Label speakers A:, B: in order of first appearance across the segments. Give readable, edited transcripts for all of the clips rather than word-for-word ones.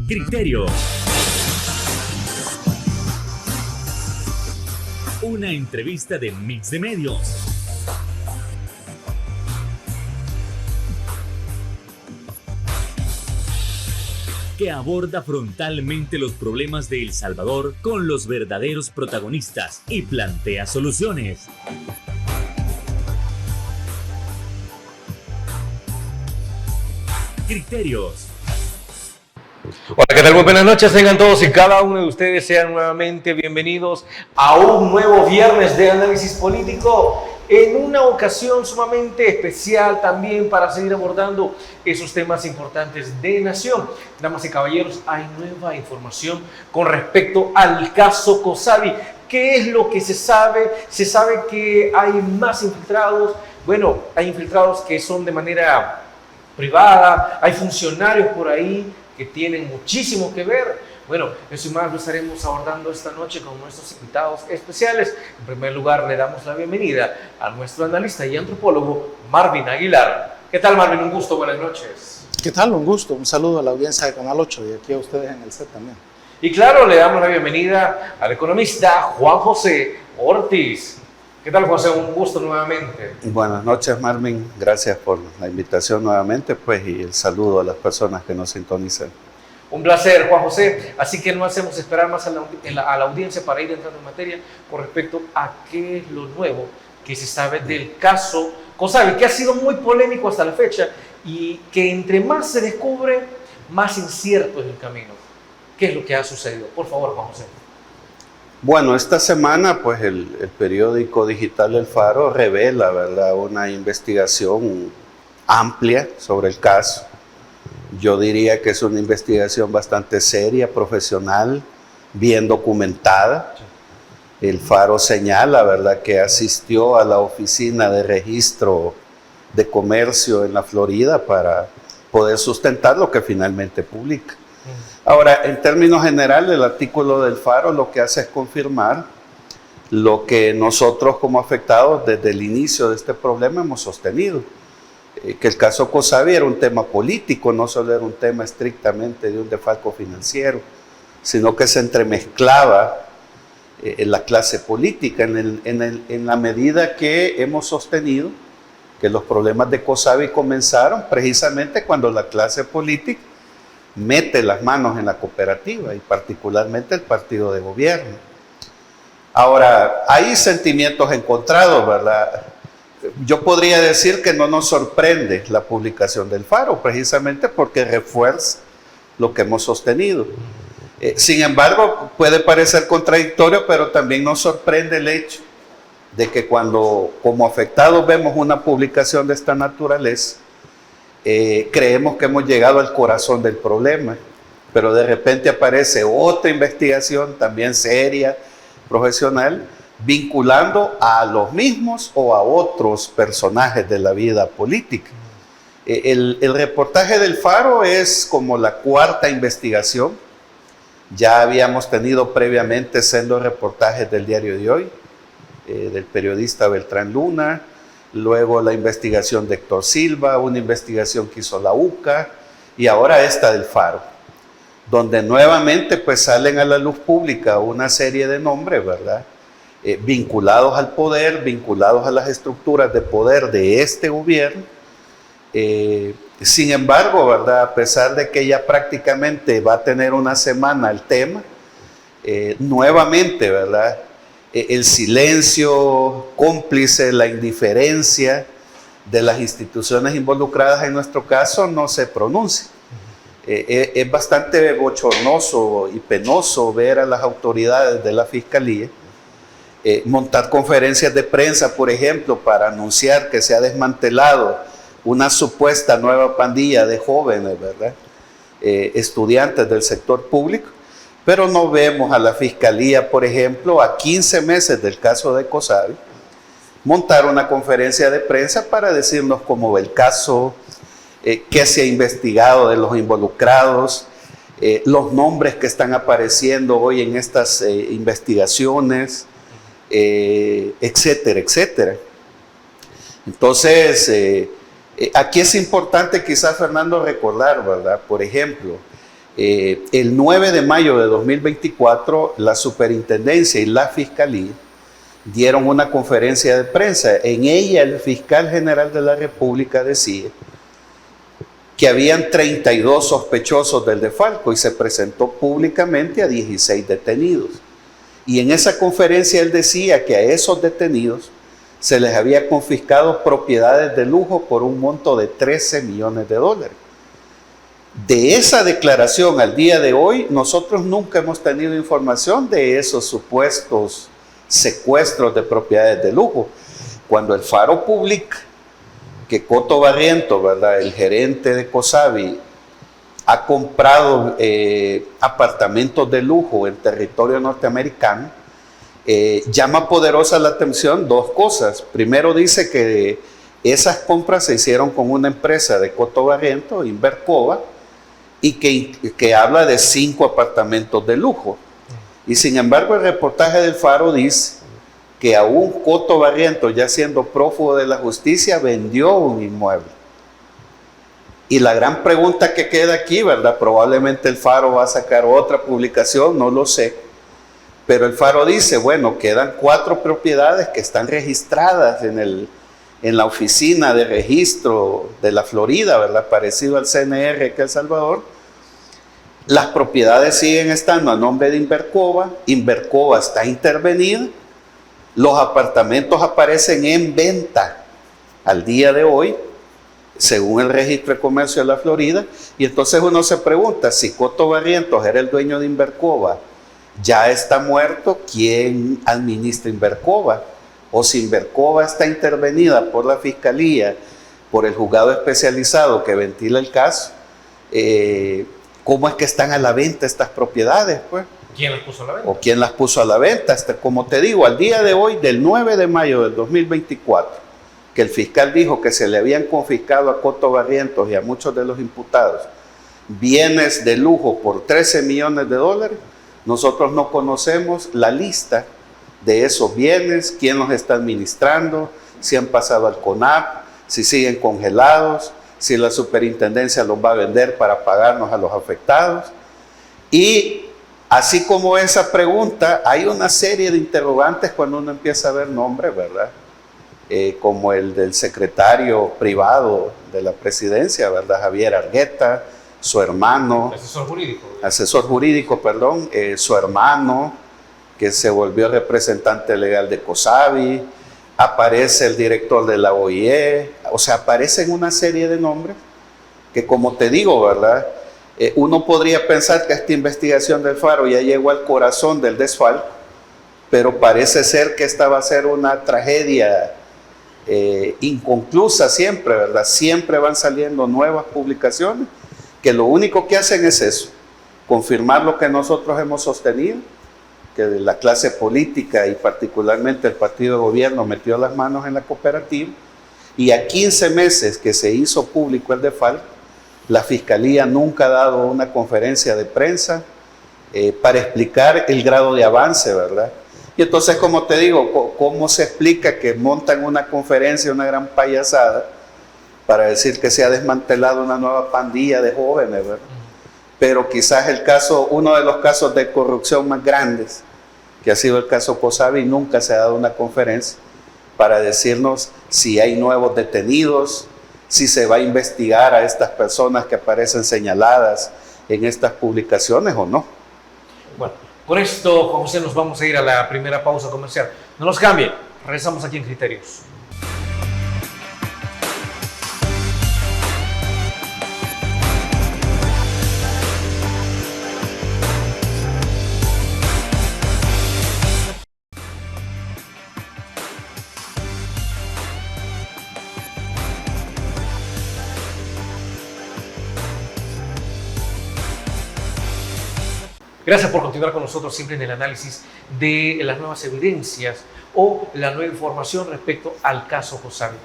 A: Criterio. Una entrevista de Mix de Medios. Que aborda frontalmente los problemas de El Salvador con los verdaderos protagonistas y plantea soluciones. Criterios.
B: Hola, ¿qué tal? Muy buenas noches, tengan todos y cada uno de ustedes, sean nuevamente bienvenidos a un nuevo viernes de análisis político, en una ocasión sumamente especial también para seguir abordando esos temas importantes de nación. Damas y caballeros, hay nueva información con respecto al caso COSAVI. ¿Qué es lo que se sabe? Se sabe que hay más infiltrados. Bueno, hay infiltrados que son de manera privada, hay funcionarios por ahí que tienen muchísimo que ver. Bueno, eso y más lo estaremos abordando esta noche con nuestros invitados especiales. En primer lugar, le damos la bienvenida a nuestro analista y antropólogo, Marvin Aguilar. ¿Qué tal, Marvin? Un gusto, buenas noches.
C: ¿Qué tal? Un gusto. Un saludo a la audiencia de Canal 8 y aquí a ustedes en el set también.
B: Y claro, le damos la bienvenida al economista Juan José Ortiz. ¿Qué tal, José? Un gusto nuevamente.
D: Buenas noches, Marvin. Gracias por la invitación nuevamente, pues, y el saludo a las personas que nos sintonizan.
B: Un placer, Juan José. Así que no hacemos esperar más a la audiencia para ir entrando en materia con respecto a qué es lo nuevo que se sabe del caso COSAVI, que ha sido muy polémico hasta la fecha y que entre más se descubre, más incierto es el camino. ¿Qué es lo que ha sucedido? Por favor, Juan José.
D: Bueno, esta semana, pues, el periódico digital El Faro revela, ¿verdad?, una investigación amplia sobre el caso. Yo diría que es una investigación bastante seria, profesional, bien documentada. El Faro señala, ¿verdad?, que asistió a la oficina de registro de comercio en la Florida para poder sustentar lo que finalmente publica. Ahora, en términos generales, el artículo del Faro lo que hace es confirmar lo que nosotros como afectados desde el inicio de este problema hemos sostenido. Que el caso COSAVI era un tema político, no solo era un tema estrictamente de un desfalco financiero, sino que se entremezclaba en la clase política, en la medida que hemos sostenido que los problemas de COSAVI comenzaron precisamente cuando la clase política mete las manos en la cooperativa y particularmente el partido de gobierno. Ahora, hay sentimientos encontrados, ¿verdad? Yo podría decir que no nos sorprende la publicación del Faro, precisamente porque refuerza lo que hemos sostenido. Sin embargo, puede parecer contradictorio, pero también nos sorprende el hecho de que cuando como afectados vemos una publicación de esta naturaleza, creemos que hemos llegado al corazón del problema, pero de repente aparece otra investigación también seria, profesional, vinculando a los mismos o a otros personajes de la vida política. El reportaje del Faro es como la cuarta investigación. Ya habíamos tenido previamente sendos reportajes del Diario de Hoy, del periodista Beltrán Luna, luego la investigación de Héctor Silva, una investigación que hizo la UCA y ahora esta del Faro, donde nuevamente pues salen a la luz pública una serie de nombres, ¿verdad? Vinculados al poder, vinculados a las estructuras de poder de este gobierno. Sin embargo, ¿verdad?, a pesar de que ya prácticamente va a tener una semana el tema, nuevamente, ¿verdad?, el silencio cómplice, la indiferencia de las instituciones involucradas en nuestro caso no se pronuncia. Es bastante bochornoso y penoso ver a las autoridades de la Fiscalía montar conferencias de prensa, por ejemplo, para anunciar que se ha desmantelado una supuesta nueva pandilla de jóvenes, ¿verdad?, estudiantes del sector público, pero no vemos a la Fiscalía, por ejemplo, a 15 meses del caso de COSAVI, montar una conferencia de prensa para decirnos cómo va el caso, qué se ha investigado de los involucrados, los nombres que están apareciendo hoy en estas investigaciones, etcétera, etcétera. Entonces, aquí es importante quizás, Fernando, recordar, ¿verdad? Por ejemplo, el 9 de mayo de 2024, la Superintendencia y la Fiscalía dieron una conferencia de prensa. En ella el fiscal general de la República decía que habían 32 sospechosos del desfalco y se presentó públicamente a 16 detenidos. Y en esa conferencia él decía que a esos detenidos se les había confiscado propiedades de lujo por un monto de 13 millones de dólares. De esa declaración al día de hoy, nosotros nunca hemos tenido información de esos supuestos secuestros de propiedades de lujo. Cuando el Faro publica que Coto Barrientos, ¿verdad?, el gerente de COSAVI, ha comprado apartamentos de lujo en territorio norteamericano, llama poderosa la atención dos cosas. Primero, dice que esas compras se hicieron con una empresa de Coto Barrientos, Invercova, y que habla de 5 apartamentos de lujo. Y sin embargo, el reportaje del Faro dice que aún Coto Barrientos, ya siendo prófugo de la justicia, vendió un inmueble. Y la gran pregunta que queda aquí, ¿verdad? Probablemente el Faro va a sacar otra publicación, no lo sé. Pero el Faro dice, bueno, quedan 4 propiedades que están registradas en la oficina de registro de la Florida, ¿verdad? Parecido al CNR que El Salvador. Las propiedades siguen estando a nombre de Invercova. Invercova está intervenida. Los apartamentos aparecen en venta al día de hoy, según el registro de comercio de la Florida. Y entonces uno se pregunta, si Coto Barrientos era el dueño de Invercova, ya está muerto, ¿quién administra Invercova? O si Invercova está intervenida por la Fiscalía, por el juzgado especializado que ventila el caso, ¿cómo es que están a la venta estas propiedades, pues?
B: ¿Quién las puso a la venta?
D: ¿O quién las puso a la venta? Como te digo, al día de hoy, del 9 de mayo del 2024, que el fiscal dijo que se le habían confiscado a Coto Barrientos y a muchos de los imputados bienes de lujo por 13 millones de dólares, nosotros no conocemos la lista de esos bienes, quién los está administrando, si han pasado al CONAP, si siguen congelados, si la superintendencia los va a vender para pagarnos a los afectados. Y así como esa pregunta, hay una serie de interrogantes cuando uno empieza a ver nombres, ¿verdad? Como el del secretario privado de la presidencia, ¿verdad? Javier Argueta, su hermano. Asesor jurídico, perdón. Su hermano, que se volvió representante legal de COSAVI. Aparece el director de la OIE. O sea, aparecen una serie de nombres que, como te digo, ¿verdad? Uno podría pensar que esta investigación del Faro ya llegó al corazón del desfalco, pero parece ser que esta va a ser una tragedia inconclusa siempre, ¿verdad? Siempre van saliendo nuevas publicaciones que lo único que hacen es eso, confirmar lo que nosotros hemos sostenido, que la clase política y particularmente el partido de gobierno metió las manos en la cooperativa, y a 15 meses que se hizo público el desfalco, la Fiscalía nunca ha dado una conferencia de prensa para explicar el grado de avance, ¿verdad? Y entonces, como te digo, ¿cómo se explica que montan una conferencia, una gran payasada, para decir que se ha desmantelado una nueva pandilla de jóvenes, ¿verdad? Pero quizás uno de los casos de corrupción más grandes, que ha sido el caso COSAVI, nunca se ha dado una conferencia para decirnos si hay nuevos detenidos, si se va a investigar a estas personas que aparecen señaladas en estas publicaciones o no.
B: Bueno, por esto, Juan José, nos vamos a ir a la primera pausa comercial. No nos cambie, regresamos aquí en Criterios. Gracias por continuar con nosotros siempre en el análisis de las nuevas evidencias o la nueva información respecto al caso COSAVI.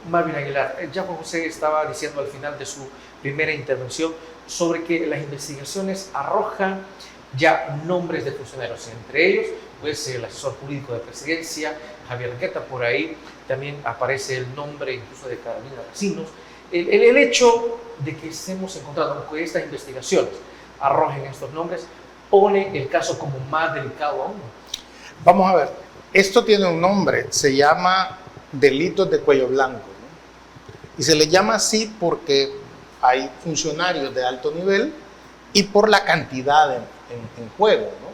B: Marvin Aguilar, ya Juan José estaba diciendo al final de su primera intervención sobre que las investigaciones arrojan ya nombres de funcionarios, entre ellos pues el asesor jurídico de presidencia, Javier Argueta, por ahí también aparece el nombre incluso de Carolina Recinos. El hecho de que estemos encontrando con estas investigaciones arrojen estos nombres, pone el caso como más delicado aún.
C: Vamos a ver, esto tiene un nombre, se llama delitos de cuello blanco, ¿no? Y se le llama así porque hay funcionarios de alto nivel y por la cantidad en juego, ¿no?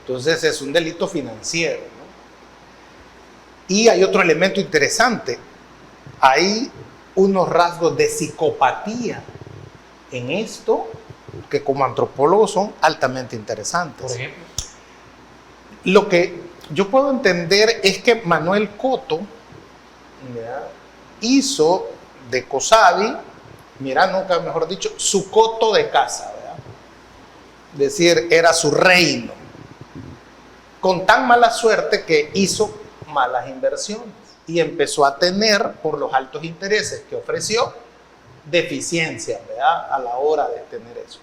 C: Entonces es un delito financiero, ¿no? Y hay otro elemento interesante, hay unos rasgos de psicopatía en esto que como antropólogos son altamente interesantes.
B: Por ejemplo,
C: lo que yo puedo entender es que Manuel Coto, ¿verdad?, hizo de Cosavi, mira, nunca mejor dicho, su coto de casa, ¿verdad? Es decir, era su reino, con tan mala suerte que hizo malas inversiones y empezó a tener, por los altos intereses que ofreció, deficiencias, ¿verdad?, a la hora de tener eso.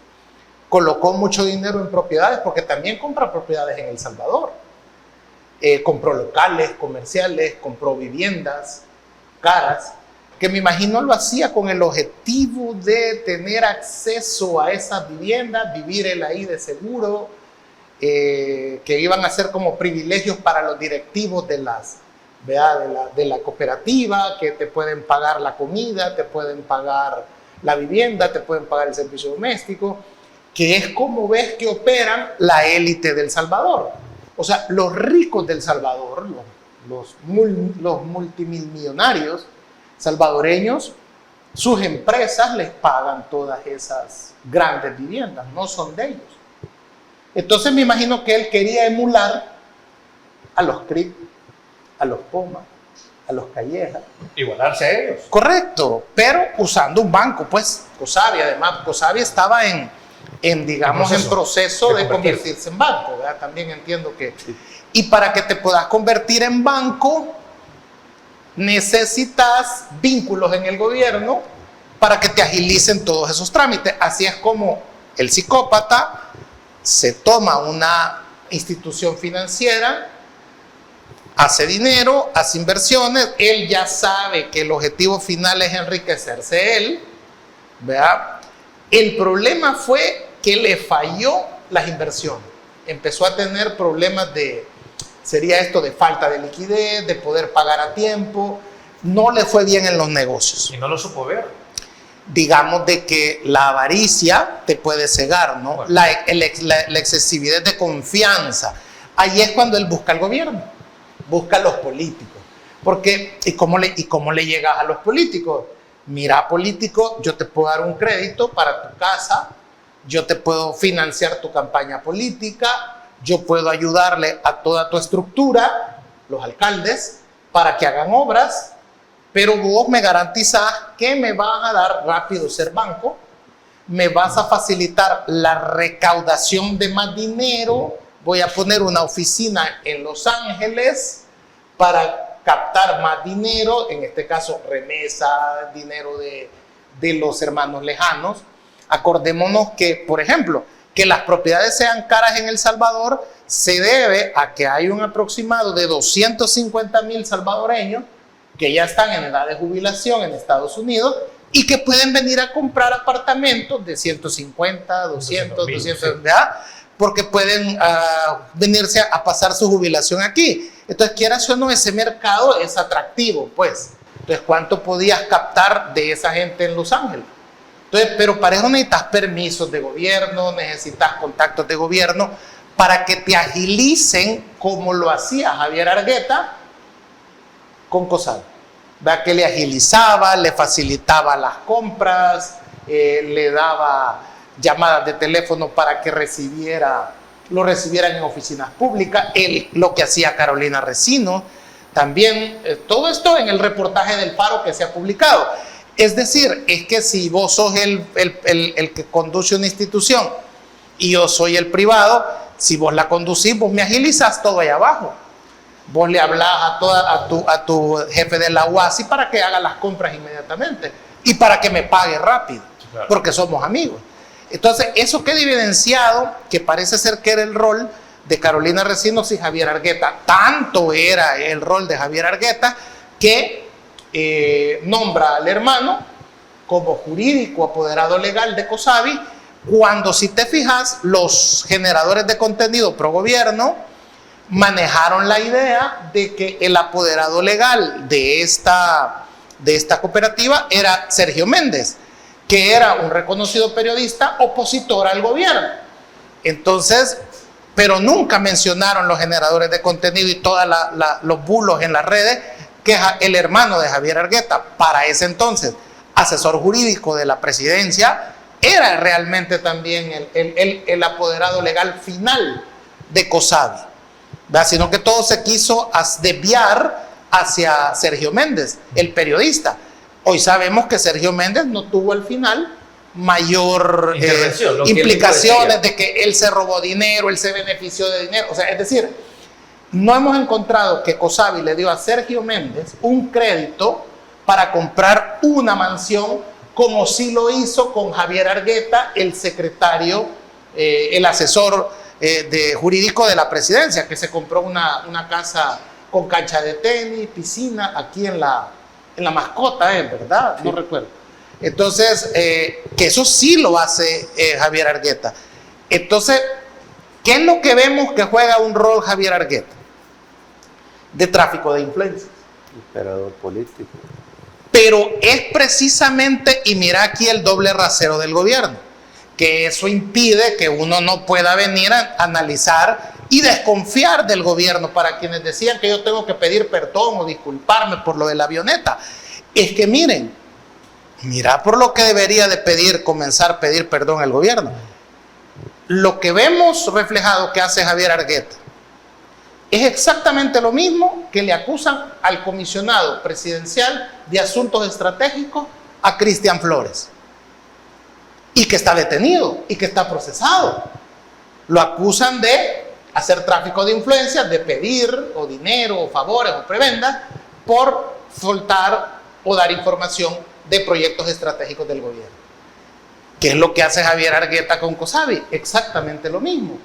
C: Colocó mucho dinero en propiedades, porque también compra propiedades en El Salvador. Compró locales, comerciales, compró viviendas caras, que me imagino lo hacía con el objetivo de tener acceso a esas viviendas, vivir él ahí de seguro, que iban a ser como privilegios para los directivos de la cooperativa, que te pueden pagar la comida, te pueden pagar la vivienda, te pueden pagar el servicio doméstico, que es como ves que operan la élite del Salvador. O sea, los ricos del Salvador, los multimillonarios salvadoreños, sus empresas les pagan todas esas grandes viviendas, no son de ellos. Entonces me imagino que él quería emular a los CRIP, a los Poma, a los Calleja.
B: igualarse a ellos.
C: Correcto, pero usando un banco, pues, Cosavi. Además, Cosavi estaba en proceso de convertirse en banco, ¿verdad? También entiendo que... Y para que te puedas convertir en banco, necesitas vínculos en el gobierno para que te agilicen todos esos trámites. Así es como el psicópata se toma una institución financiera, hace dinero, hace inversiones, él ya sabe que el objetivo final es enriquecerse él, ¿verdad? El problema fue que le falló las inversiones. Empezó a tener problemas de falta de liquidez, de poder pagar a tiempo. No le fue bien en los negocios.
B: Y no lo supo ver.
C: Digamos de que la avaricia te puede cegar, ¿no?
B: Bueno.
C: La excesividad de confianza. Ahí es cuando él busca al gobierno, busca a los políticos. Porque, ¿y cómo le llegas a los políticos? Mira, político, yo te puedo dar un crédito para tu casa, yo te puedo financiar tu campaña política, yo puedo ayudarle a toda tu estructura, los alcaldes, para que hagan obras, pero vos me garantizás que me vas a dar rápido ser banco, me vas a facilitar la recaudación de más dinero, voy a poner una oficina en Los Ángeles para captar más dinero, en este caso remesa, dinero de los hermanos lejanos. Acordémonos que, por ejemplo, que las propiedades sean caras en El Salvador se debe a que hay un aproximado de 250,000 salvadoreños que ya están en edad de jubilación en Estados Unidos y que pueden venir a comprar apartamentos de 150, 200, 200, ¿verdad? Porque pueden venirse a pasar su jubilación aquí. Entonces, quieras o no, ese mercado es atractivo, pues. Entonces, ¿cuánto podías captar de esa gente en Los Ángeles? Entonces, pero para eso necesitas permisos de gobierno, necesitas contactos de gobierno para que te agilicen como lo hacía Javier Argueta con Cosavi. ¿Verdad? Que le agilizaba, le facilitaba las compras, le daba llamadas de teléfono para que lo recibieran en oficinas públicas. Lo que hacía Carolina Resino, también todo esto en el reportaje del Faro que se ha publicado. Es decir, es que si vos sos el que conduce una institución y yo soy el privado, si vos la conducís, vos me agilizás todo allá abajo. Vos le hablás a tu jefe de la UASI para que haga las compras inmediatamente y para que me pague rápido, claro, porque somos amigos. Entonces, eso queda evidenciado que parece ser que era el rol de Carolina Resinos y Javier Argueta. Tanto era el rol de Javier Argueta que nombra al hermano como jurídico apoderado legal de Cosavi Cuando, si te fijas, los generadores de contenido pro gobierno manejaron la idea de que el apoderado legal de esta cooperativa era Sergio Méndez, que era un reconocido periodista opositor al gobierno. Entonces, pero nunca mencionaron los generadores de contenido y todos los bulos en las redes que el hermano de Javier Argueta, para ese entonces asesor jurídico de la presidencia, era realmente también el apoderado legal final de COSABI, ¿verdad? Sino que todo se quiso desviar hacia Sergio Méndez, el periodista. Hoy sabemos que Sergio Méndez no tuvo al final mayor implicaciones de que él se robó dinero, él se benefició de dinero. O sea, es decir, no hemos encontrado que COSABI le dio a Sergio Méndez un crédito para comprar una mansión, como sí lo hizo con Javier Argueta, el secretario, el asesor jurídico de la presidencia, que se compró una casa con cancha de tenis, piscina, aquí en la Mascota, ¿verdad? Sí. No recuerdo. Entonces, que eso sí lo hace Javier Argueta. Entonces, ¿qué es lo que vemos que juega un rol Javier Argueta? De tráfico de influencias.
D: Operador político.
C: Pero es precisamente, y mira aquí el doble rasero del gobierno, que eso impide que uno no pueda venir a analizar y desconfiar del gobierno. Para quienes decían que yo tengo que pedir perdón o disculparme por lo de la avioneta, es que mira por lo que debería de comenzar a pedir perdón el gobierno. Lo que vemos reflejado que hace Javier Argueta es exactamente lo mismo que le acusan al comisionado presidencial de asuntos estratégicos, a Cristian Flores, y que está detenido y que está procesado. Lo acusan de hacer tráfico de influencias, de pedir o dinero o favores o prebendas por soltar o dar información de proyectos estratégicos del gobierno. ¿Qué es lo que hace Javier Argueta con COSABI? Exactamente lo mismo.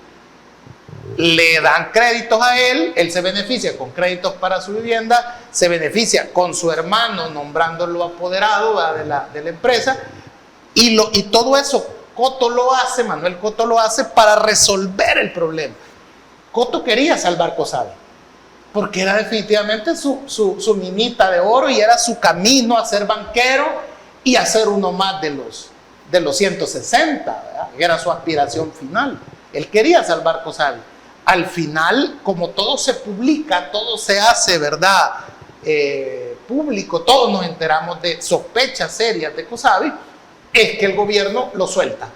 C: Le dan créditos a él se beneficia con créditos para su vivienda, se beneficia con su hermano nombrándolo apoderado de la empresa, y todo eso Manuel Coto lo hace para resolver el problema. Coto quería salvar COSABI, porque era definitivamente su minita de oro y era su camino a ser banquero y a ser uno más de los 160, ¿verdad? Era su aspiración final. Él quería salvar COSABI. Al final, como todo se publica, todo se hace, ¿verdad? Público, todos nos enteramos de sospechas serias de COSABI, es que el gobierno lo suelta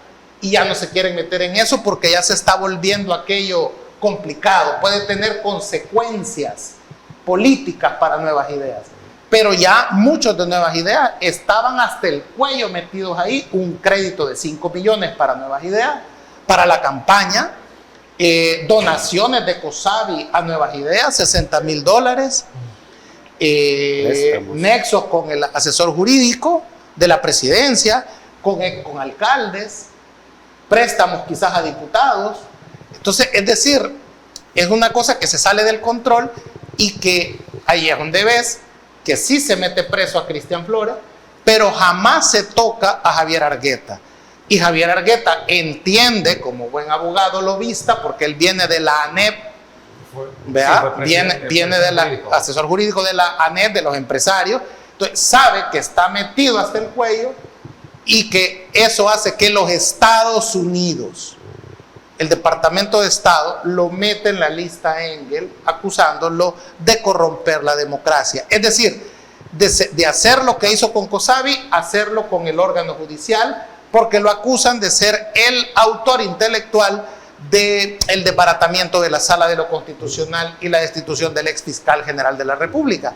C: y ya no se quieren meter en eso porque ya se está volviendo aquello complicado, puede tener consecuencias políticas para Nuevas Ideas, pero ya muchos de Nuevas Ideas estaban hasta el cuello metidos ahí. Un crédito de 5 millones para Nuevas Ideas, para la campaña, donaciones de COSABI a Nuevas Ideas, $60,000, nexos con el asesor jurídico de la presidencia, con alcaldes, préstamos quizás a diputados. Entonces, es decir, es una cosa que se sale del control y que ahí es donde ves que sí se mete preso a Cristian Flores, pero jamás se toca a Javier Argueta. Y Javier Argueta entiende, como buen abogado lobista, porque él viene de la ANEP, viene del asesor jurídico de la ANEP, de los empresarios, entonces sabe que está metido hasta el cuello y que eso hace que los Estados Unidos, el Departamento de Estado, lo mete en la lista Engel, acusándolo de corromper la democracia. Es decir, de hacer lo que hizo con COSABI, hacerlo con el órgano judicial, porque lo acusan de ser el autor intelectual del desbaratamiento de la Sala de lo Constitucional y la destitución del ex fiscal general de la República.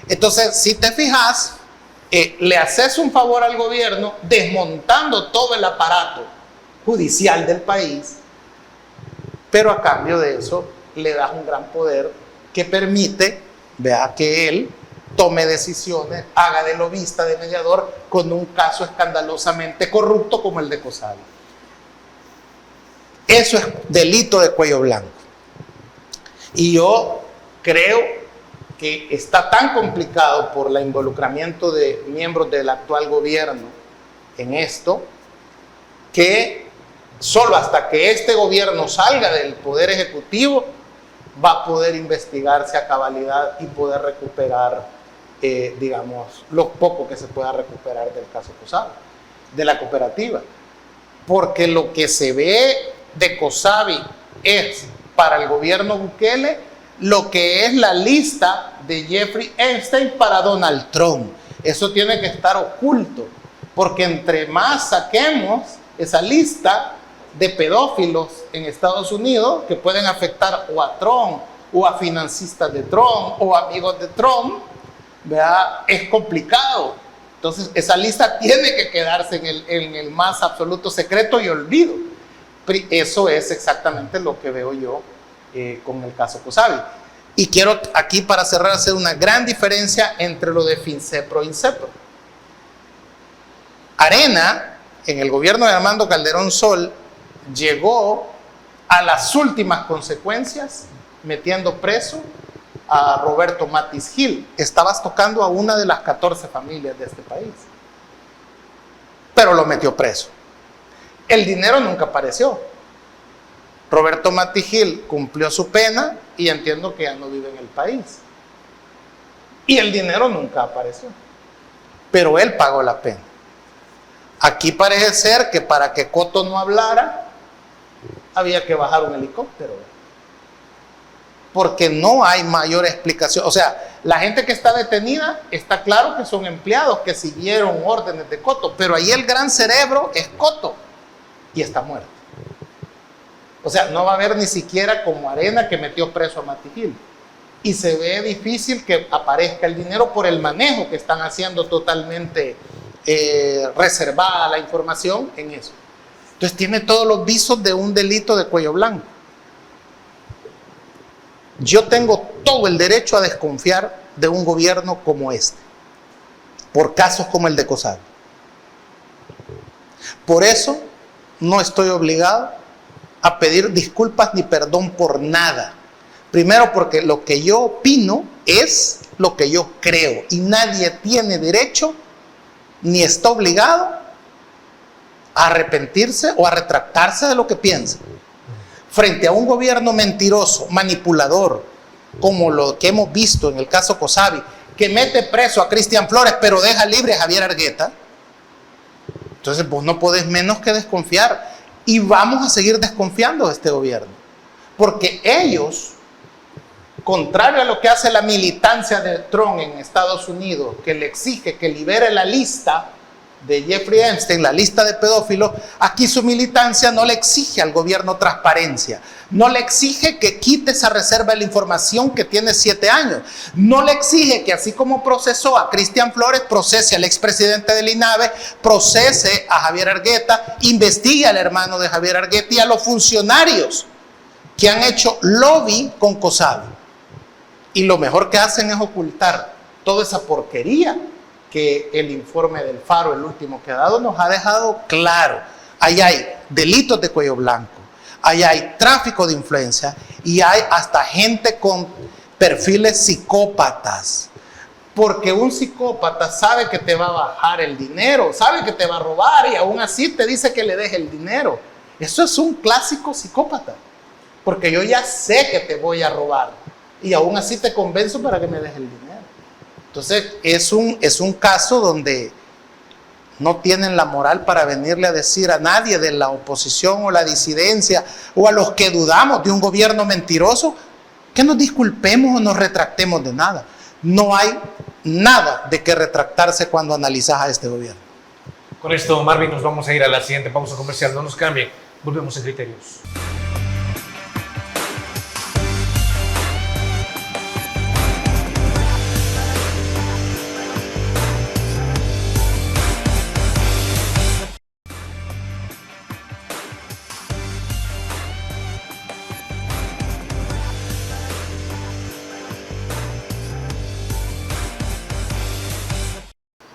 C: Entonces, si te fijas, le haces un favor al gobierno desmontando todo el aparato judicial del país, pero a cambio de eso le das un gran poder que permite, vea, que él tome decisiones, haga de lobista, de mediador, con un caso escandalosamente corrupto como el de COSABI. Eso es delito de cuello blanco. Y yo creo que está tan complicado por el involucramiento de miembros del actual gobierno en esto, que Solo hasta que este gobierno salga del Poder Ejecutivo va a poder investigarse a cabalidad y poder recuperar, digamos, lo poco que se pueda recuperar del caso COSABI, de la cooperativa. Porque lo que se ve de COSABI es para el gobierno Bukele lo que es la lista de Jeffrey Epstein para Donald Trump. Eso tiene que estar oculto, porque entre más saquemos esa lista de pedófilos en Estados Unidos que pueden afectar o a Trump o a financistas de Trump o amigos de Trump, ¿verdad? Es complicado. Entonces esa lista tiene que quedarse en el más absoluto secreto y olvido. Eso es exactamente lo que veo yo con el caso COSABI. Y quiero aquí, para cerrar, hacer una gran diferencia entre lo de FinCEPRO e INCEPRO. Arena, en el gobierno de Armando Calderón Sol, llegó a las últimas consecuencias metiendo preso a Roberto Matis Gil. Estabas tocando a una de las 14 familias de este país, pero lo metió preso. El dinero nunca apareció. Roberto Matis Gil cumplió su pena y entiendo que ya no vive en el país. Y el dinero nunca apareció, pero él pagó la pena. Aquí parece ser que para que Coto no hablara, había que bajar un helicóptero, porque no hay mayor explicación. O sea, la gente que está detenida, está claro que son empleados que siguieron órdenes de Coto, pero ahí el gran cerebro es Coto y está muerto. O sea, no va a haber ni siquiera como Arena, que metió preso a Matis Gil, y se ve difícil que aparezca el dinero por el manejo que están haciendo totalmente reservada la información en eso. Entonces tiene todos los visos de un delito de cuello blanco. Yo tengo todo el derecho a desconfiar de un gobierno como este, por casos como el de COSABI. Por eso no estoy obligado a pedir disculpas ni perdón por nada. Primero, porque lo que yo opino es lo que yo creo, y nadie tiene derecho ni está obligado a arrepentirse o a retractarse de lo que piensa. Frente a un gobierno mentiroso, manipulador, como lo que hemos visto en el caso COSABI, que mete preso a Cristian Flores pero deja libre a Javier Argueta, entonces vos no podés menos que desconfiar, y vamos a seguir desconfiando de este gobierno, porque ellos, contrario a lo que hace la militancia de Trump en Estados Unidos, que le exige que libere la lista de Jeffrey Epstein, la lista de pedófilos, aquí su militancia no le exige al gobierno transparencia, no le exige que quite esa reserva de la información que tiene 7 años, no le exige que, así como procesó a Cristian Flores, procese al expresidente del INAVE, procese a Javier Argueta, investigue al hermano de Javier Argueta y a los funcionarios que han hecho lobby con COSABI. Y lo mejor que hacen es ocultar toda esa porquería que el informe del Faro, el último que ha dado, nos ha dejado claro. Ahí hay delitos de cuello blanco, ahí hay tráfico de influencia y hay hasta gente con perfiles psicópatas. Porque un psicópata sabe que te va a bajar el dinero, sabe que te va a robar y aún así te dice que le deje el dinero. Eso es un clásico psicópata. Porque yo ya sé que te voy a robar y aún así te convenzo para que me dejes el dinero. Entonces es un caso donde no tienen la moral para venirle a decir a nadie de la oposición o la disidencia o a los que dudamos de un gobierno mentiroso que nos disculpemos o nos retractemos de nada. No hay nada de qué retractarse cuando analizas a este gobierno.
B: Con esto, Marvin, nos vamos a ir a la siguiente pausa comercial. No nos cambien, volvemos en Criterios.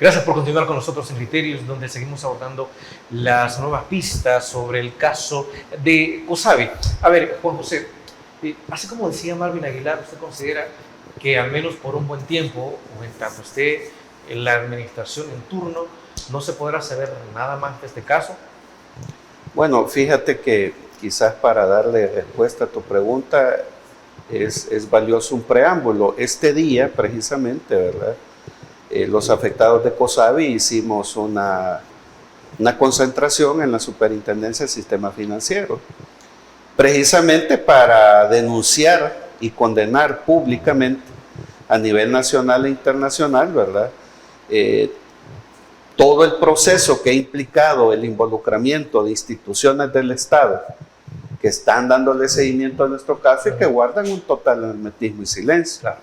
B: Gracias por continuar con nosotros en Criterios, donde seguimos abordando las nuevas pistas sobre el caso de COSABI. A ver, Juan José, así como decía Marvin Aguilar, ¿usted considera que al menos por un buen tiempo, o en tanto esté en la administración en turno, no se podrá saber nada más de este caso?
D: Bueno, fíjate que quizás para darle respuesta a tu pregunta es valioso un preámbulo. Este día, precisamente, ¿verdad? Los afectados de COSAVI hicimos una concentración en la Superintendencia del Sistema Financiero, precisamente para denunciar y condenar públicamente a nivel nacional e internacional, ¿verdad? Todo el proceso que ha implicado el involucramiento de instituciones del Estado que están dándole seguimiento a nuestro caso y que guardan un total hermetismo y silencio.
B: Claro.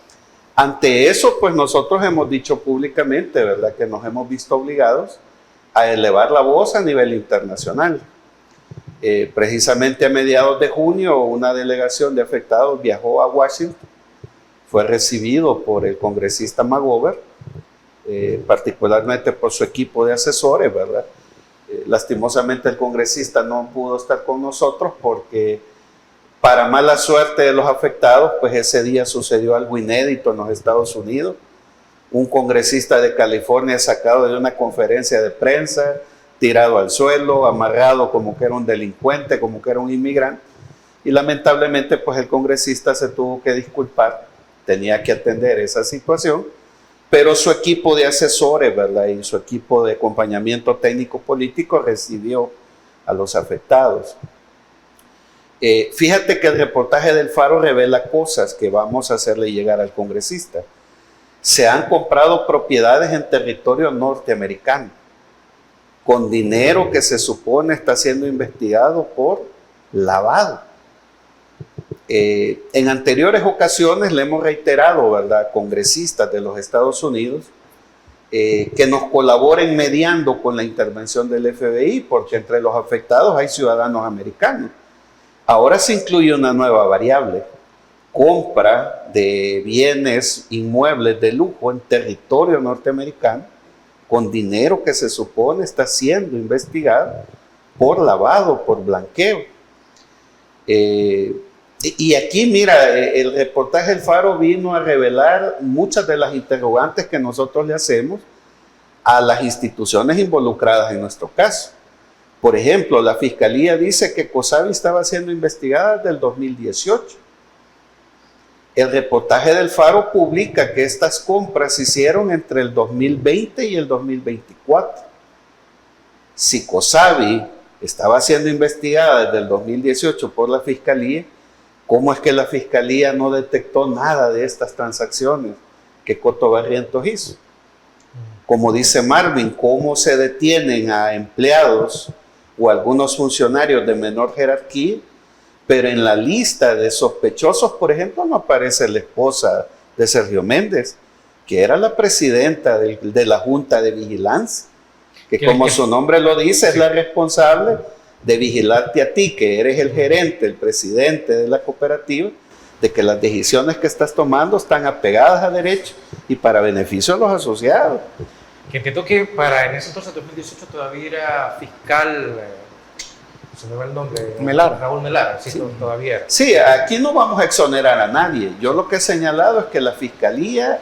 D: Ante eso, pues nosotros hemos dicho públicamente, ¿verdad?, que nos hemos visto obligados a elevar la voz a nivel internacional. Precisamente a mediados de junio, una delegación de afectados viajó a Washington, fue recibido por el congresista McGovern, particularmente por su equipo de asesores, ¿verdad? Lastimosamente el congresista no pudo estar con nosotros porque, para mala suerte de los afectados, pues ese día sucedió algo inédito en los Estados Unidos. Un congresista de California sacado de una conferencia de prensa, tirado al suelo, amarrado como que era un delincuente, como que era un inmigrante, y lamentablemente pues el congresista se tuvo que disculpar, tenía que atender esa situación, pero su equipo de asesores, ¿verdad?, y su equipo de acompañamiento técnico político recibió a los afectados. Fíjate que el reportaje del Faro revela cosas que vamos a hacerle llegar al congresista. Se han comprado propiedades en territorio norteamericano con dinero que se supone está siendo investigado por lavado. En anteriores ocasiones le hemos reiterado, ¿verdad?, congresistas de los Estados Unidos, que nos colaboren mediando con la intervención del FBI, porque entre los afectados hay ciudadanos americanos. Ahora se incluye una nueva variable: compra de bienes inmuebles de lujo en territorio norteamericano con dinero que se supone está siendo investigado por lavado, por blanqueo. Y aquí, mira, el reportaje del Faro vino a revelar muchas de las interrogantes que nosotros le hacemos a las instituciones involucradas en nuestro caso. Por ejemplo, la Fiscalía dice que COSAVI estaba siendo investigada desde el 2018. El reportaje del Faro publica que estas compras se hicieron entre el 2020 y el 2024. Si COSAVI estaba siendo investigada desde el 2018 por la Fiscalía, ¿cómo es que la Fiscalía no detectó nada de estas transacciones que Coto Barrientos hizo? Como dice Marvin, ¿cómo se detienen a empleados o algunos funcionarios de menor jerarquía, pero en la lista de sospechosos, por ejemplo, no aparece la esposa de Sergio Méndez, que era la presidenta de la Junta de Vigilancia, que como su nombre lo dice, es la responsable de vigilarte a ti, que eres el gerente, el presidente de la cooperativa, de que las decisiones que estás tomando están apegadas a derecho y para beneficio de los asociados.
B: Que entiendo que en ese entonces, 2018, todavía era fiscal, se me va el nombre,
C: Melar.
B: Raúl Melar, sí, todavía era.
D: Sí, aquí no vamos a exonerar a nadie. Yo lo que he señalado es que la Fiscalía,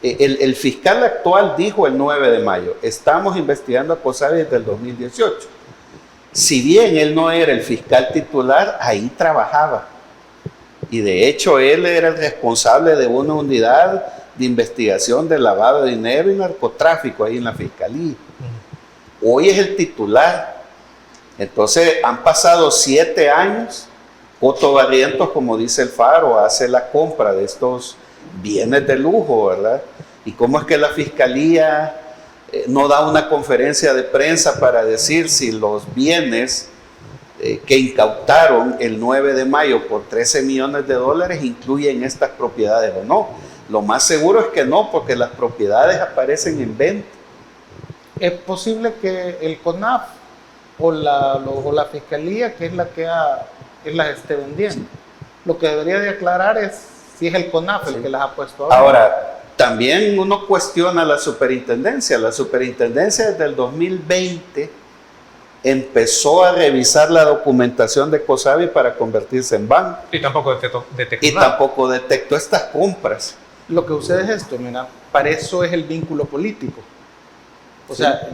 D: el fiscal actual dijo el 9 de mayo, estamos investigando a COSAVI desde el 2018. Si bien él no era el fiscal titular, ahí trabajaba. Y de hecho él era el responsable de una unidad de investigación de lavado de dinero y narcotráfico ahí en la Fiscalía. Hoy es el titular. Entonces han pasado 7 años. Coto Barrientos, como dice el Faro, hace la compra de estos bienes de lujo, ¿verdad? ¿Y cómo es que la Fiscalía no da una conferencia de prensa para decir si los bienes que incautaron el 9 de mayo por $13 millones incluyen estas propiedades o no? Lo más seguro es que no, porque las propiedades aparecen en venta.
C: Es posible que el CONAF o la Fiscalía, que es la que las esté vendiendo. Lo que debería de aclarar es si es el CONAF el que las ha puesto ahora.
D: Ahora, también uno cuestiona la superintendencia. La superintendencia desde el 2020 empezó a revisar la documentación de COSAVI para convertirse en banco.
B: Y tampoco detectó
D: Y
B: nada.
D: tampoco detectó estas compras.
C: Lo que sucede es esto, mira, para eso es el vínculo político. O sea,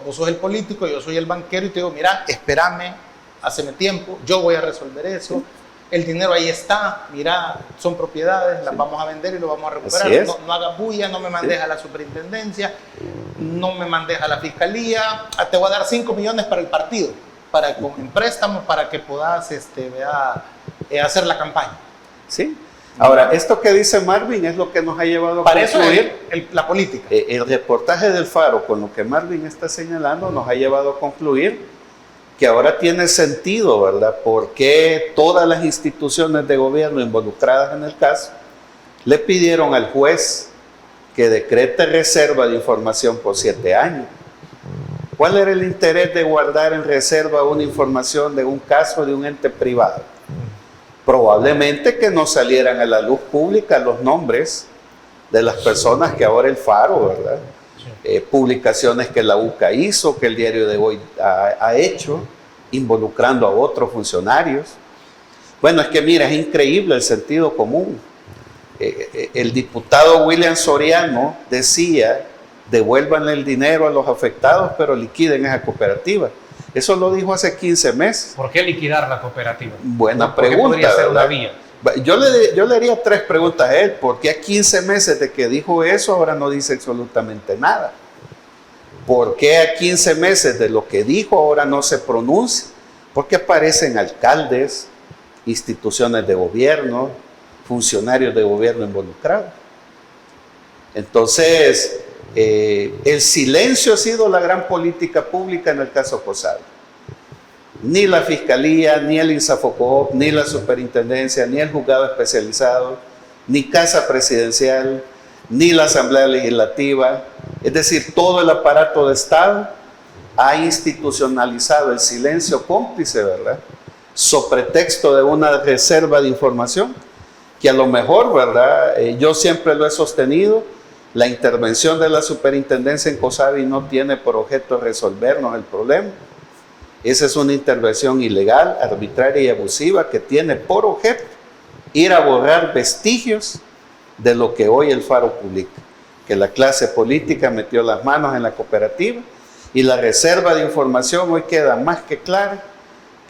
C: vos sos el político, yo soy el banquero y te digo, mira, espérame, haceme tiempo, yo voy a resolver eso. El dinero ahí está, mira, son propiedades, las vamos a vender y lo vamos a recuperar. No hagas bulla, no me mandes a la superintendencia, no me mandes a la fiscalía. Te voy a dar 5 millones para el partido, en préstamos para que puedas hacer la campaña.
D: Sí. Ahora, esto que dice Marvin es lo que nos ha llevado a concluir.
C: La política.
D: El reportaje del Faro, con lo que Marvin está señalando, nos ha llevado a concluir que ahora tiene sentido, ¿verdad? Porque todas las instituciones de gobierno involucradas en el caso le pidieron al juez que decrete reserva de información por 7 años. ¿Cuál era el interés de guardar en reserva una información de un caso de un ente privado? Probablemente que no salieran a la luz pública los nombres de las personas que ahora el Faro, ¿verdad? Publicaciones que la UCA hizo, que el Diario de Hoy ha hecho, involucrando a otros funcionarios. Bueno, es que mira, es increíble el sentido común. El diputado William Soriano decía, devuélvanle el dinero a los afectados, pero liquiden esa cooperativa. Eso lo dijo hace 15 meses.
B: ¿Por qué liquidar la cooperativa?
D: Buena pregunta.
B: Podría ser una vía.
D: Yo le haría 3 preguntas a él. ¿Por qué a 15 meses de que dijo eso ahora no dice absolutamente nada? ¿Por qué a 15 meses de lo que dijo ahora no se pronuncia? ¿Por qué aparecen alcaldes, instituciones de gobierno, funcionarios de gobierno involucrados? Entonces, el silencio ha sido la gran política pública en el caso COSADE. Ni la Fiscalía, ni el INSAFOCOP, ni la Superintendencia, ni el Juzgado Especializado, ni Casa Presidencial, ni la Asamblea Legislativa, es decir, todo el aparato de Estado ha institucionalizado el silencio cómplice, ¿verdad? So pretexto de una reserva de información, que a lo mejor, ¿verdad? Yo siempre lo he sostenido, la intervención de la Superintendencia en COSABI no tiene por objeto resolvernos el problema. Esa es una intervención ilegal, arbitraria y abusiva que tiene por objeto ir a borrar vestigios de lo que hoy el Faro publica, que la clase política metió las manos en la cooperativa y la reserva de información hoy queda más que clara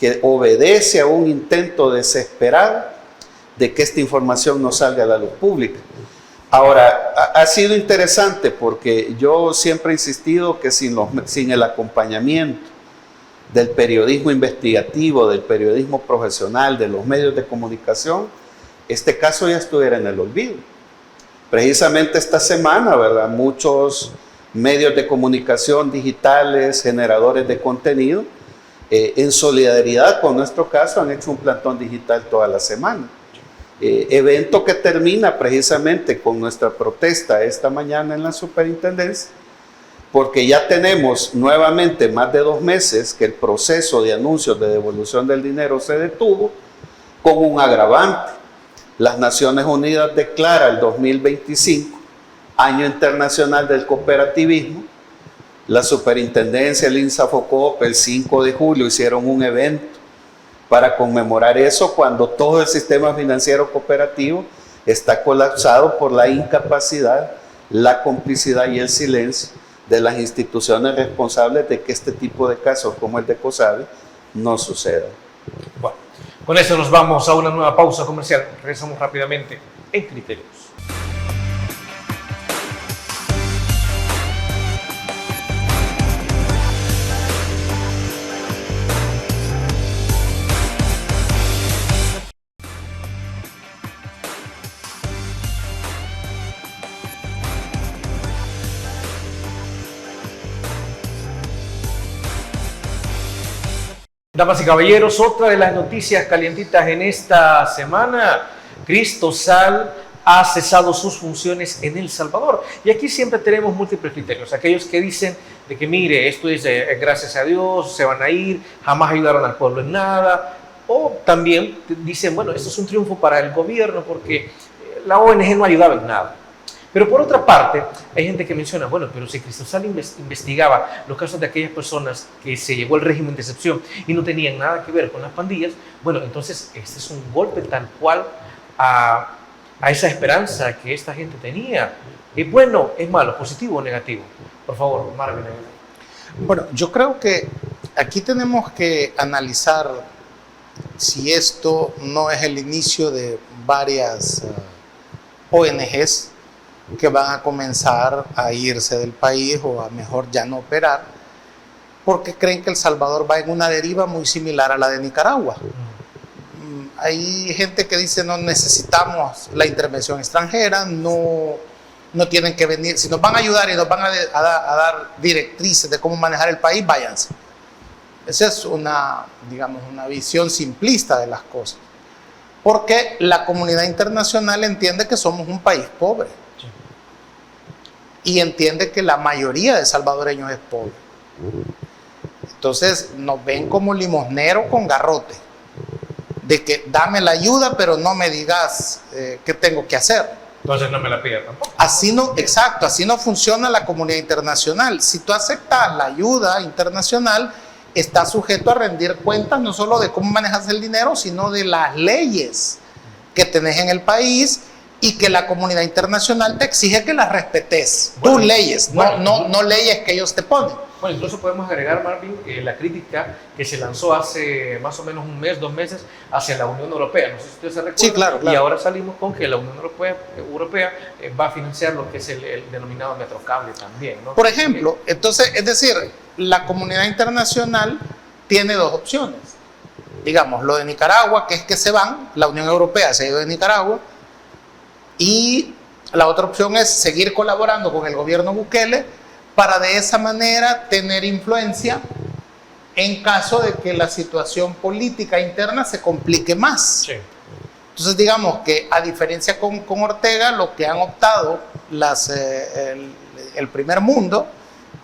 D: que obedece a un intento desesperado de que esta información no salga a la luz pública. Ahora, ha sido interesante porque yo siempre he insistido que sin el acompañamiento del periodismo investigativo, del periodismo profesional, de los medios de comunicación, este caso ya estuviera en el olvido. Precisamente esta semana, ¿verdad? Muchos medios de comunicación digitales, generadores de contenido, en solidaridad con nuestro caso, han hecho un plantón digital toda la semana. Evento que termina precisamente con nuestra protesta esta mañana en la superintendencia, porque ya tenemos nuevamente más de 2 meses que el proceso de anuncios de devolución del dinero se detuvo, con un agravante. Las Naciones Unidas declara el 2025 Año Internacional del Cooperativismo. La Superintendencia, el INSAFOCOP, el 5 de julio hicieron un evento para conmemorar eso, cuando todo el sistema financiero cooperativo está colapsado por la incapacidad, la complicidad y el silencio de las instituciones responsables de que este tipo de casos como el de COSABI no sucedan.
B: Bueno, con eso nos vamos a una nueva pausa comercial. Regresamos rápidamente en Criterios. Damas y caballeros, otra de las noticias calientitas en esta semana: Cristosal ha cesado sus funciones en El Salvador. Y aquí siempre tenemos múltiples criterios. Aquellos que dicen de que mire, esto es gracias a Dios, se van a ir, jamás ayudaron al pueblo en nada. O también dicen, bueno, esto es un triunfo para el gobierno porque la ONG no ayudaba en nada. Pero por otra parte, hay gente que menciona, bueno, pero si Cristosal investigaba los casos de aquellas personas que se llevó el régimen de excepción y no tenían nada que ver con las pandillas, bueno, entonces este es un golpe tal cual a a esa esperanza que esta gente tenía. ¿Es bueno, es malo, positivo o negativo? Por favor, Marvin.
C: Bueno, yo creo que aquí tenemos que analizar si esto no es el inicio de varias ONGs que van a comenzar a irse del país o a mejor ya no operar, porque creen que El Salvador va en una deriva muy similar a la de Nicaragua. Hay gente que dice no necesitamos la intervención extranjera, no tienen que venir, si nos van a ayudar y nos van a dar directrices de cómo manejar el país, váyanse. Esa es una visión simplista de las cosas, porque la comunidad internacional entiende que somos un país pobre y entiende que la mayoría de salvadoreños es pobre. Entonces nos ven como limosneros con garrote, de que dame la ayuda pero no me digas qué tengo que hacer.
B: Entonces no me la pida tampoco.
C: Así no, exacto, así no funciona la comunidad internacional. Si tú aceptas la ayuda internacional, estás sujeto a rendir cuentas no solo de cómo manejas el dinero, sino de las leyes que tenés en el país y que la comunidad internacional te exige que las respetes. Tus leyes, no leyes que ellos te ponen.
B: Bueno, incluso podemos agregar, Marvin, la crítica que se lanzó hace más o menos un mes, 2 meses, hacia la Unión Europea. No sé si usted se recuerda.
C: Sí, claro.
B: Y ahora salimos con que la Unión Europea va a financiar lo que es el denominado Metrocable también, ¿no?
C: Por ejemplo, entonces, es decir, la comunidad internacional tiene dos opciones. Digamos, lo de Nicaragua, que es que se van, la Unión Europea se ha ido de Nicaragua, y la otra opción es seguir colaborando con el gobierno Bukele para de esa manera tener influencia en caso de que la situación política interna se complique más.
B: Sí.
C: Entonces digamos que a diferencia con Ortega, lo que han optado el primer mundo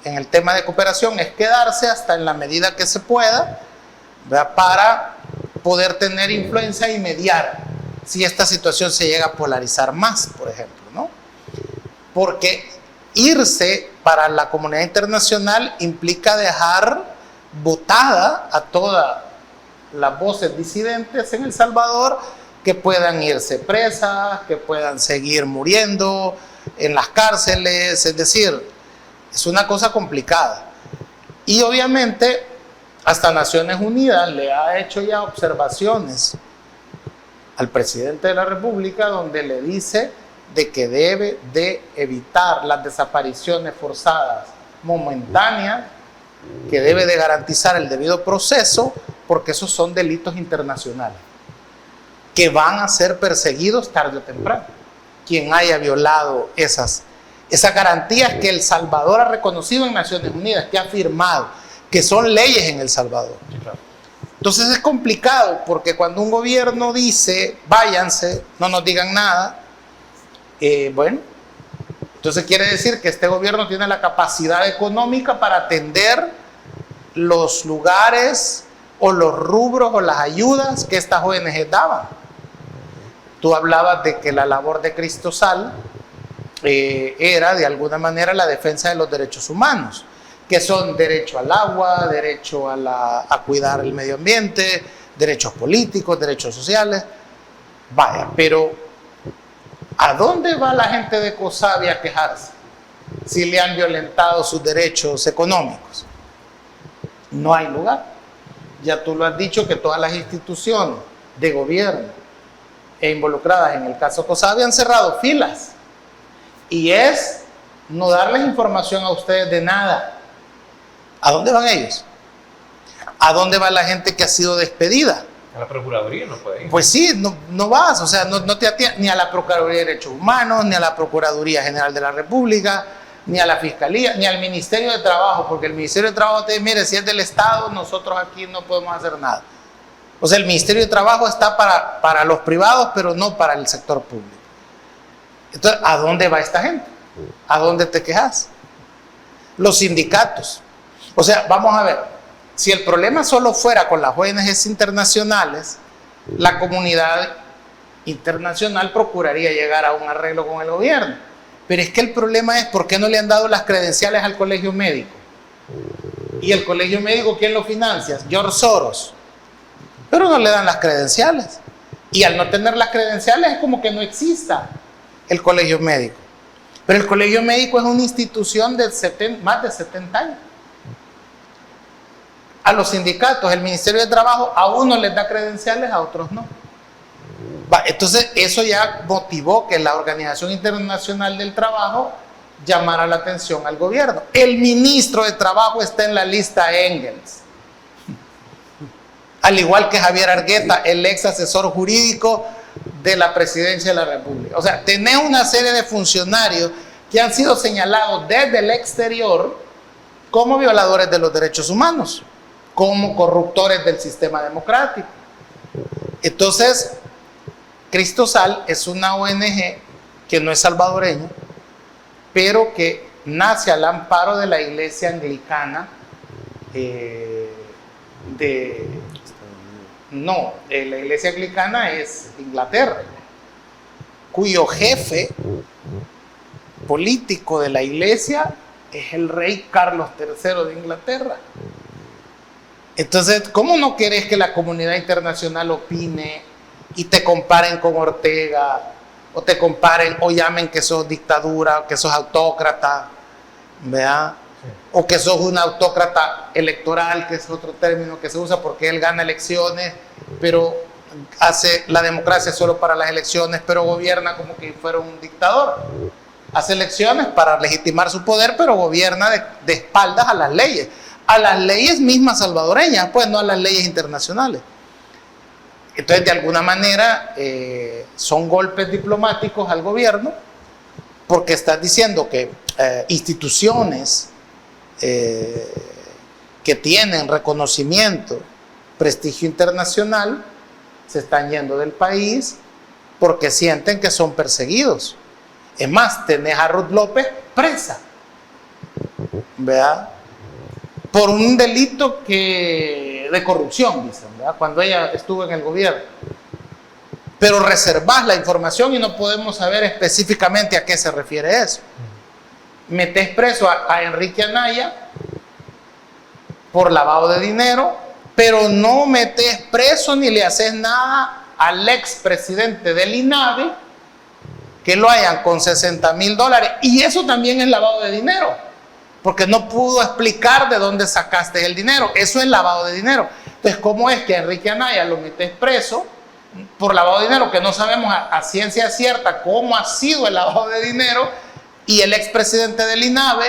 C: en el tema de cooperación es quedarse hasta en la medida que se pueda, ¿verdad?, para poder tener influencia y mediar si esta situación se llega a polarizar más, por ejemplo, ¿no? Porque irse para la comunidad internacional implica dejar botada a todas las voces disidentes en El Salvador, que puedan irse presas, que puedan seguir muriendo en las cárceles, es decir, es una cosa complicada. Y obviamente hasta Naciones Unidas le ha hecho ya observaciones al presidente de la República donde le dice de que debe de evitar las desapariciones forzadas momentáneas, que debe de garantizar el debido proceso, porque esos son delitos internacionales que van a ser perseguidos tarde o temprano. Quien haya violado esas garantías que El Salvador ha reconocido en Naciones Unidas, que ha firmado, que son leyes en El Salvador.
B: Sí, claro.
C: Entonces es complicado, porque cuando un gobierno dice váyanse, no nos digan nada, bueno, entonces quiere decir que este gobierno tiene la capacidad económica para atender los lugares o los rubros o las ayudas que estas ONG daban. Tú hablabas de que la labor de Cristosal era de alguna manera la defensa de los derechos humanos, que son derecho al agua, derecho a cuidar el medio ambiente, derechos políticos, derechos sociales. Vaya, pero ¿a dónde va la gente de COSABI a quejarse si le han violentado sus derechos económicos? No hay lugar. Ya tú lo has dicho, que todas las instituciones de gobierno involucradas en el caso COSABI han cerrado filas, y es no darles información a ustedes de nada. ¿A dónde van ellos? ¿A dónde va la gente que ha sido despedida?
B: A la Procuraduría no puede ir.
C: Pues sí, no vas, o sea, no te atiendes ni a la Procuraduría de Derechos Humanos, ni a la Procuraduría General de la República, ni a la Fiscalía, ni al Ministerio de Trabajo, porque el Ministerio de Trabajo te dice, mire, si es del Estado, nosotros aquí no podemos hacer nada. O sea, el Ministerio de Trabajo está para los privados, pero no para el sector público. Entonces, ¿a dónde va esta gente? ¿A dónde te quejas? Los sindicatos. O sea, vamos a ver, si el problema solo fuera con las ONGs internacionales, la comunidad internacional procuraría llegar a un arreglo con el gobierno. Pero es que el problema es por qué no le han dado las credenciales al colegio médico. ¿Y el colegio médico quién lo financia? George Soros. Pero no le dan las credenciales. Y al no tener las credenciales es como que no exista el colegio médico. Pero el colegio médico es una institución de más de 70 años. A los sindicatos, el Ministerio de Trabajo, a unos les da credenciales, a otros no. Entonces, eso ya motivó que la Organización Internacional del Trabajo llamara la atención al gobierno. El ministro de Trabajo está en la lista Engels. Al igual que Javier Argueta, el ex asesor jurídico de la Presidencia de la República. O sea, tenés una serie de funcionarios que han sido señalados desde el exterior como violadores de los derechos humanos, como corruptores del sistema democrático. Entonces, Cristosal es una ONG que no es salvadoreña, pero que nace al amparo de la Iglesia Anglicana la Iglesia Anglicana es Inglaterra, cuyo jefe político de la Iglesia es el rey Carlos III de Inglaterra. Entonces, ¿cómo no querés que la comunidad internacional opine y te comparen con Ortega, o te comparen o llamen que sos dictadura, o que sos autócrata, ¿verdad? O que sos un autócrata electoral, que es otro término que se usa porque él gana elecciones, pero hace la democracia solo para las elecciones, pero gobierna como que fuera un dictador. Hace elecciones para legitimar su poder, pero gobierna de espaldas a las leyes mismas salvadoreñas, pues no a las leyes internacionales. Entonces, de alguna manera, son golpes diplomáticos al gobierno, porque estás diciendo que instituciones que tienen reconocimiento, prestigio internacional, se están yendo del país porque sienten que son perseguidos. Es más, tenés a Ruth López presa, ¿verdad? Por un delito de corrupción, dicen, ¿verdad? Cuando ella estuvo en el gobierno. Pero reservás la información y no podemos saber específicamente a qué se refiere eso. Metés preso a Enrique Anaya por lavado de dinero, pero no metés preso ni le haces nada al expresidente del INAVE, que lo hayan con $60,000. Y eso también es lavado de dinero, porque no pudo explicar de dónde sacaste el dinero. Eso es lavado de dinero. Entonces, ¿cómo es que a Enrique Anaya lo metes preso por lavado de dinero, que no sabemos a ciencia cierta cómo ha sido el lavado de dinero, y el expresidente del INAVE,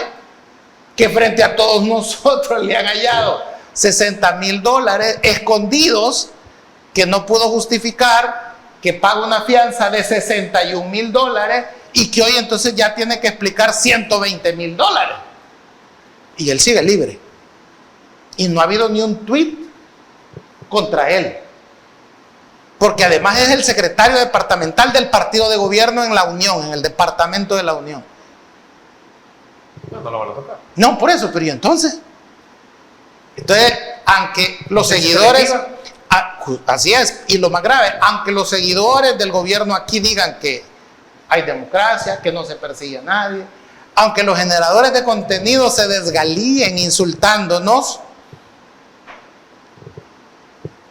C: que frente a todos nosotros le han hallado $60,000 escondidos, que no pudo justificar, que paga una fianza de $61,000 y que hoy entonces ya tiene que explicar $120,000? Y él sigue libre. Y no ha habido ni un tuit contra él. Porque además es el secretario departamental del partido de gobierno en la Unión, en el departamento de la Unión.
B: No lo van a tocar.
C: No, por eso, pero ¿y entonces? Entonces, aunque los seguidores... Así es, y lo más grave, aunque los seguidores del gobierno aquí digan que hay democracia, que no se persigue a nadie, aunque los generadores de contenido se desgalíen insultándonos,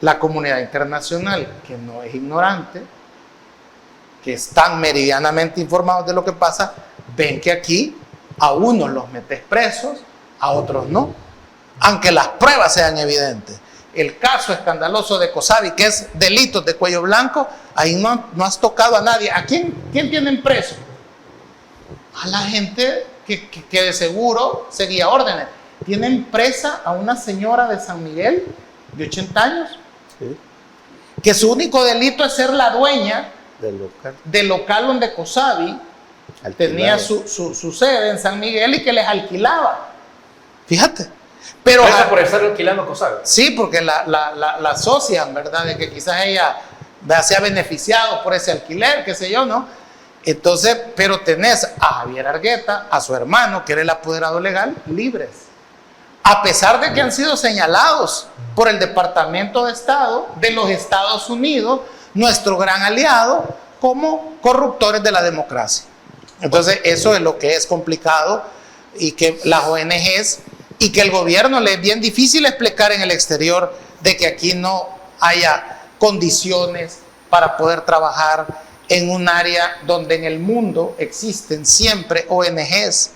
C: la comunidad internacional, que no es ignorante, que están meridianamente informados de lo que pasa, ven que aquí a unos los metes presos, a otros no, aunque las pruebas sean evidentes. El caso escandaloso de COSAVI, que es delitos de cuello blanco, ahí no has tocado a nadie. ¿A quién tienen preso? A la gente que de seguro seguía órdenes. Tienen presa a una señora de San Miguel de 80 años, sí, que su único delito es ser la dueña del local donde COSAVI tenía su sede en San Miguel y que les alquilaba. Fíjate. Pero
B: por estar alquilando COSAVI.
C: Sí, porque la asocian, ¿verdad? De que quizás ella se ha beneficiado por ese alquiler, qué sé yo, ¿no? Entonces, pero tenés a Javier Argueta, a su hermano, que era el apoderado legal, libres. A pesar de que han sido señalados por el Departamento de Estado de los Estados Unidos, nuestro gran aliado, como corruptores de la democracia. Entonces, eso es lo que es complicado, y que las ONGs y que el gobierno le es bien difícil explicar en el exterior de que aquí no haya condiciones para poder trabajar en un área donde en el mundo existen siempre ONGs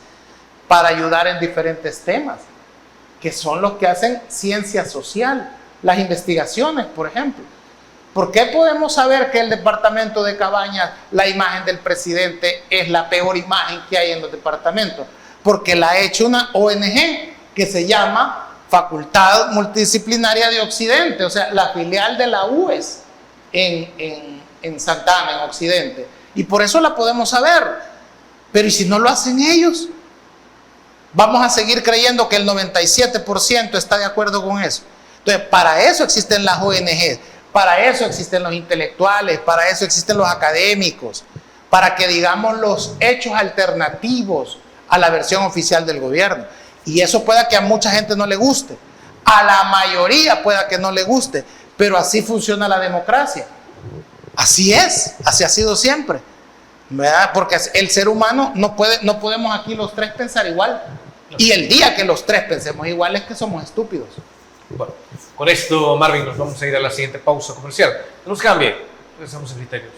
C: para ayudar en diferentes temas, que son los que hacen ciencia social, las investigaciones, por ejemplo. ¿Por qué podemos saber que el departamento de Cabañas, la imagen del presidente es la peor imagen que hay en los departamentos? Porque la ha hecho una ONG que se llama Facultad Multidisciplinaria de Occidente, o sea, la filial de la UES en Santa Ana, en Occidente. Y por eso la podemos saber. Pero ¿y si no lo hacen ellos? Vamos a seguir creyendo que el 97% está de acuerdo con eso. Entonces, para eso existen las ONGs, para eso existen los intelectuales, para eso existen los académicos, para que digamos los hechos alternativos a la versión oficial del gobierno. Y eso pueda que a mucha gente no le guste, a la mayoría pueda que no le guste, pero así funciona la democracia. Así es, así ha sido siempre, ¿verdad? Porque el ser humano no podemos aquí los tres pensar igual. Y el día que los tres pensemos igual es que somos estúpidos.
B: Bueno, con esto, Marvin, nos vamos a ir a la siguiente pausa comercial. No nos cambie, regresamos a Criterios.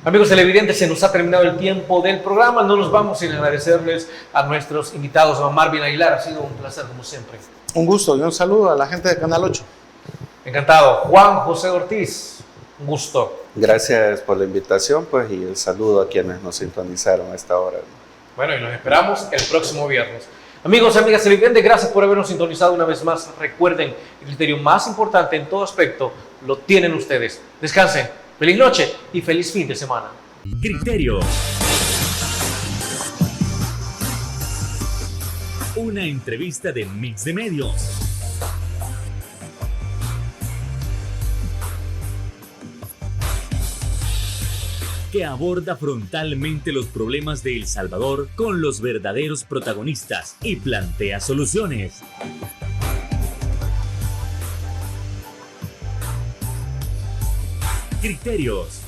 B: Amigos televidentes, se nos ha terminado el tiempo del programa. No nos vamos sin agradecerles a nuestros invitados, a Marvin Aguilar. Ha sido un placer, como siempre.
C: Un gusto y un saludo a la gente de Canal 8.
B: Encantado. Juan José Ortiz, un gusto.
D: Gracias por la invitación, pues, y el saludo a quienes nos sintonizaron a esta hora.
B: Bueno, y los esperamos el próximo viernes. Amigos, amigas televidentes, gracias por habernos sintonizado una vez más. Recuerden, el criterio más importante en todo aspecto lo tienen ustedes. Descansen. Feliz noche y feliz fin de semana.
A: Criterio. Una entrevista de Mix de Medios. Que aborda frontalmente los problemas de El Salvador con los verdaderos protagonistas y plantea soluciones. Criterios.